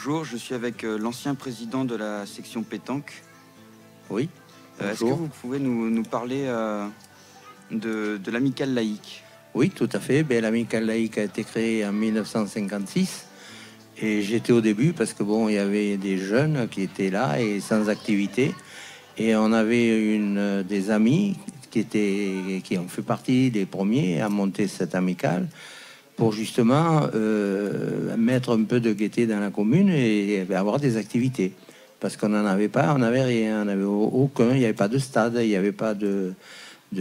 Bonjour, je suis avec l'ancien président de la section pétanque. Oui. Est-ce que vous pouvez nous parler de l'amicale laïque? Oui, tout à fait. L'amicale laïque a été créée en 1956 et j'étais au début parce que bon, il y avait des jeunes qui étaient là et sans activité et on avait des amis qui ont fait partie des premiers à monter cette amicale pour justement mettre un peu de gaieté dans la commune et avoir des activités. Parce qu'on n'en avait pas, on n'avait rien, on n'avait aucun, il n'y avait pas de stade, il n'y avait pas de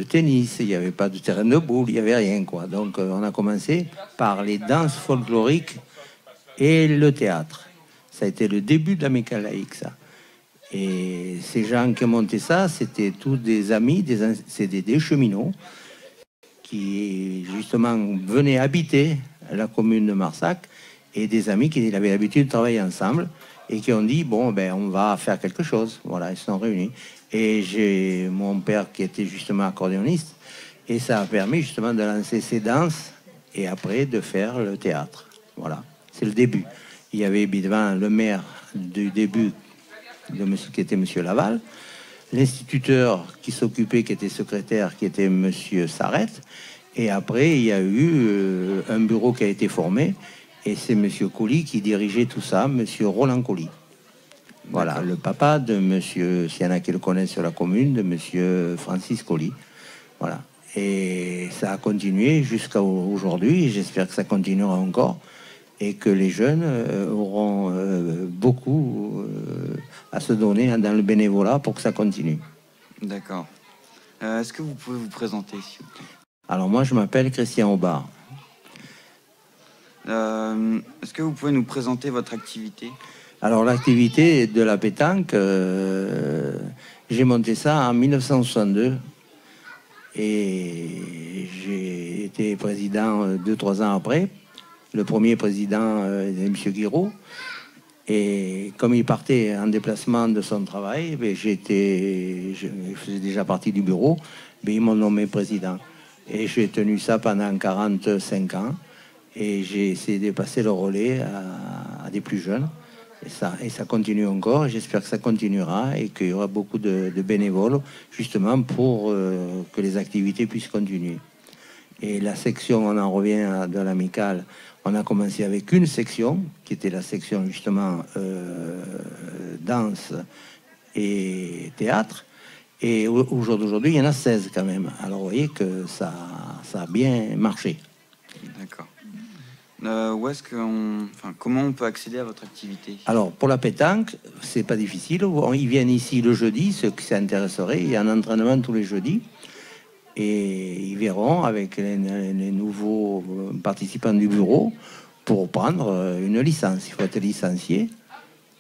tennis, il n'y avait pas de terrain de boule, il n'y avait rien, quoi. Donc on a commencé par les danses folkloriques et le théâtre. Ça a été le début de l'amicale laïque, ça. Et ces gens qui ont monté ça, c'était tous des amis, c'était des cheminots qui justement venaient habiter la commune de Marsac et des amis qui avaient l'habitude de travailler ensemble et qui ont dit bon on va faire quelque chose. Voilà, ils se sont réunis et j'ai mon père qui était justement accordéoniste et ça a permis justement de lancer ces danses et après de faire le théâtre. Voilà, c'est le début. Il y avait évidemment le maire du début qui était monsieur Laval, l'instituteur qui s'occupait, qui était secrétaire, qui était monsieur Sarrette. Et après, il y a eu un bureau qui a été formé. Et c'est monsieur Colli qui dirigeait tout ça, monsieur Roland Colli. Voilà, le papa de monsieur, s'il y en a qui le connaissent sur la commune, de monsieur Francis Colli. Voilà. Et ça a continué jusqu'à aujourd'hui. J'espère que ça continuera encore. Et que les jeunes auront beaucoup à se donner dans le bénévolat pour que ça continue. D'accord. Est-ce que vous pouvez vous présenter, s'il vous plaît? Alors moi, je m'appelle Christian Aubard. Est-ce que vous pouvez nous présenter votre activité? Alors l'activité de la pétanque, j'ai monté ça en 1962 et j'ai été président 2-3 ans après. Le premier président est M. Guiraud. Et comme il partait en déplacement de son travail, je faisais déjà partie du bureau, ils m'ont nommé président. Et j'ai tenu ça pendant 45 ans. Et j'ai essayé de passer le relais à des plus jeunes. Et ça continue encore. J'espère que ça continuera et qu'il y aura beaucoup de bénévoles, justement, pour que les activités puissent continuer. Et la section, on en revient de l'amicale, on a commencé avec une section, qui était la section, justement, danse et théâtre. Et au jour d'aujourd'hui, il y en a 16 quand même. Alors vous voyez que ça a bien marché. D'accord. Comment on peut accéder à votre activité? Alors pour la pétanque, c'est pas difficile. Ils viennent ici le jeudi, ceux qui s'intéresseraient. Il y a un entraînement tous les jeudis. Et ils verront avec les nouveaux participants du bureau pour prendre une licence. Il faut être licencié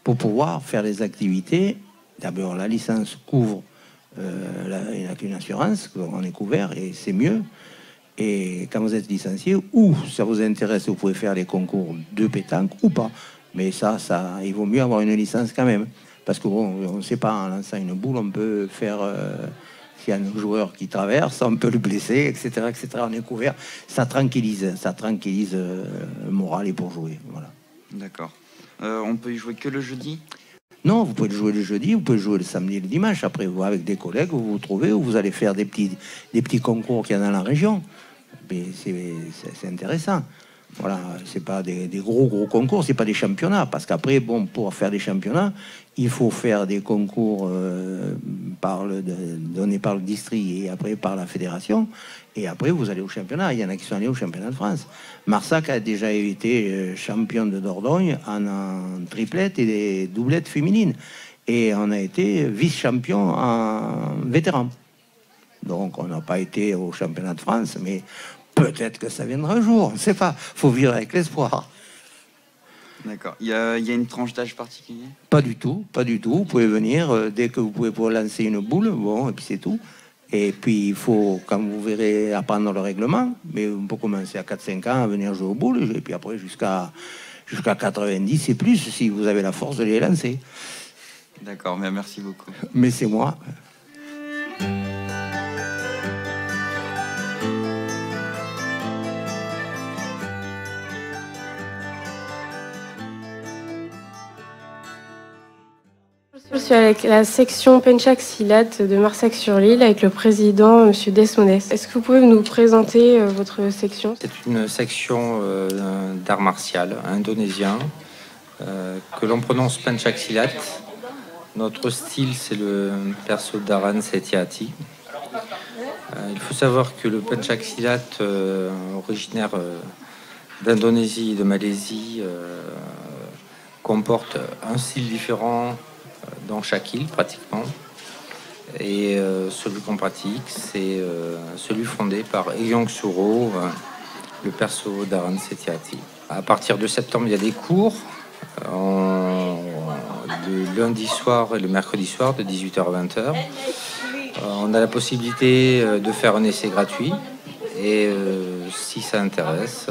pour pouvoir faire les activités. D'abord, la licence couvre. Il n'y a qu'une assurance, on est couvert et c'est mieux. Et quand vous êtes licencié, ou ça vous intéresse, vous pouvez faire les concours de pétanque ou pas. Mais ça, il vaut mieux avoir une licence quand même. Parce que bon, on ne sait pas, en lançant une boule, on peut faire... s'il y a un joueur qui traverse, on peut le blesser, etc., etc. On est couvert. Ça tranquillise le moral et pour jouer. Voilà. D'accord. On peut y jouer que le jeudi? Non, vous pouvez le jouer le jeudi, vous pouvez le jouer le samedi et le dimanche. Après, vous, avec des collègues, vous vous trouvez où vous allez faire des petits concours qu'il y a dans la région. Mais c'est intéressant. Voilà, c'est pas des gros concours, c'est pas des championnats. Parce qu'après, bon, pour faire des championnats, il faut faire des concours donnés par le district et après par la fédération. Et après, vous allez au championnat. Il y en a qui sont allés au championnat de France. Marsac a déjà été champion de Dordogne en triplette et des doublettes féminines. Et on a été vice-champion en vétéran. Donc, on n'a pas été au championnat de France, mais peut-être que ça viendra un jour. On ne sait pas. Il faut vivre avec l'espoir. D'accord. Il y a une tranche d'âge particulière? Pas du tout, pas du tout. Vous pouvez venir dès que vous pouvez pour lancer une boule, bon, et puis c'est tout. Et puis il faut, quand vous verrez, apprendre le règlement, mais on peut commencer à 4-5 ans à venir jouer aux boules, et puis après jusqu'à 90 et plus, si vous avez la force de les lancer. D'accord, mais merci beaucoup. Mais c'est moi. Je suis avec la section Penchak Silat de Marsac-sur-l'Île avec le président, M. Desmones. Est-ce que vous pouvez nous présenter votre section? C'est une section d'art martial indonésien que l'on prononce Penchak Silat. Notre style, c'est le perso d'Aran Setiati. Il faut savoir que le Penchak Silat, originaire d'Indonésie et de Malaisie, comporte un style différent dans chaque île pratiquement. Et celui qu'on pratique, c'est celui fondé par Eyong Suro, le perso d'Aran Setiati. À partir de septembre, il y a des cours. Le lundi soir et le mercredi soir de 18h à 20h. On a la possibilité de faire un essai gratuit et si ça intéresse,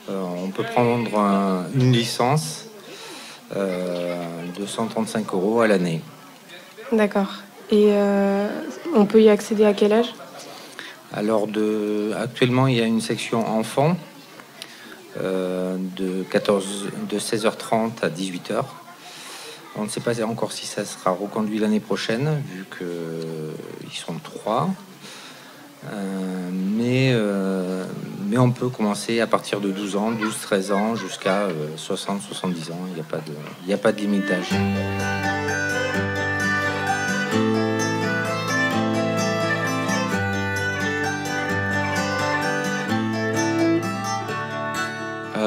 on peut prendre une licence de 135 € à l'année. D'accord. Et on peut y accéder à quel âge? Alors actuellement, il y a une section enfants de 16h30 à 18h. On ne sait pas encore si ça sera reconduit l'année prochaine, vu qu'ils sont 3. Mais on peut commencer à partir de 12 ans, 12-13 ans, jusqu'à 60-70 ans. Il n'y a pas de limite d'âge.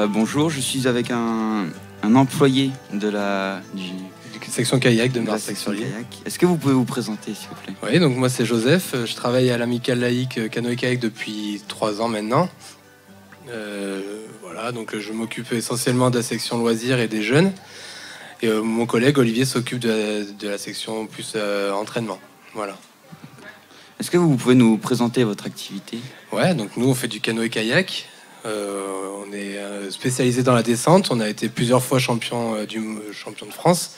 Bonjour, je suis avec un employé de la section kayak de Marseille. Marsac-sur-l'Île. Est-ce que vous pouvez vous présenter, s'il vous plaît? Oui, donc moi c'est Joseph, je travaille à l'Amicale laïque canoë-kayak depuis 3 ans maintenant. Voilà, donc je m'occupe essentiellement de la section loisirs et des jeunes. Et mon collègue Olivier s'occupe de la section plus entraînement. Voilà. Est-ce que vous pouvez nous présenter votre activité? Ouais, donc nous on fait du canoë-kayak. On est spécialisé dans la descente. On a été plusieurs fois champion de France.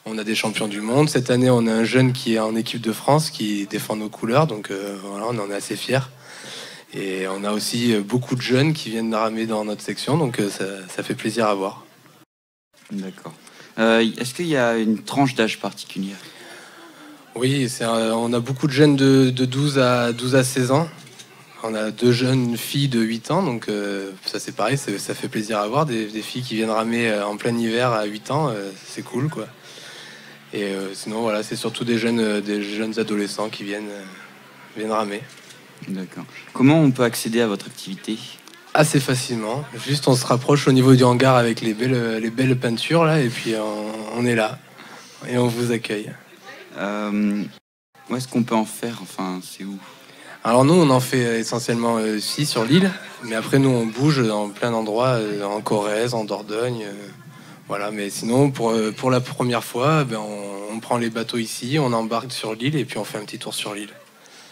On a des champions du monde. Cette année, on a un jeune qui est en équipe de France, qui défend nos couleurs. Donc voilà, on en est assez fiers. Et on a aussi beaucoup de jeunes qui viennent ramer dans notre section. Donc ça fait plaisir à voir. D'accord. Est-ce qu'il y a une tranche d'âge particulière? Oui, on a beaucoup de jeunes de 12 à 16 ans. On a 2 jeunes filles de 8 ans, donc ça c'est pareil, ça fait plaisir à voir, des filles qui viennent ramer en plein hiver à 8 ans, c'est cool quoi. Et sinon voilà, c'est surtout des jeunes adolescents qui viennent ramer. D'accord. Comment on peut accéder à votre activité? Assez facilement, juste on se rapproche au niveau du hangar avec les belles peintures là, et puis on est là, et on vous accueille. Où est-ce qu'on peut en faire? Enfin, c'est où? Alors nous, on en fait essentiellement ici sur l'île, mais après nous, on bouge dans plein d'endroits, en Corrèze, en Dordogne, voilà. Mais sinon, pour la première fois, on prend les bateaux ici, on embarque sur l'île et puis on fait un petit tour sur l'île.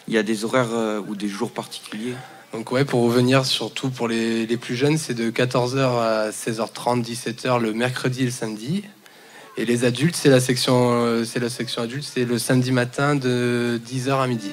Il y a des horaires ou des jours particuliers? Donc ouais, pour revenir, surtout pour les plus jeunes, c'est de 14h à 16h30, 17h le mercredi et le samedi. Et les adultes, c'est la section adulte, c'est le samedi matin de 10h à midi.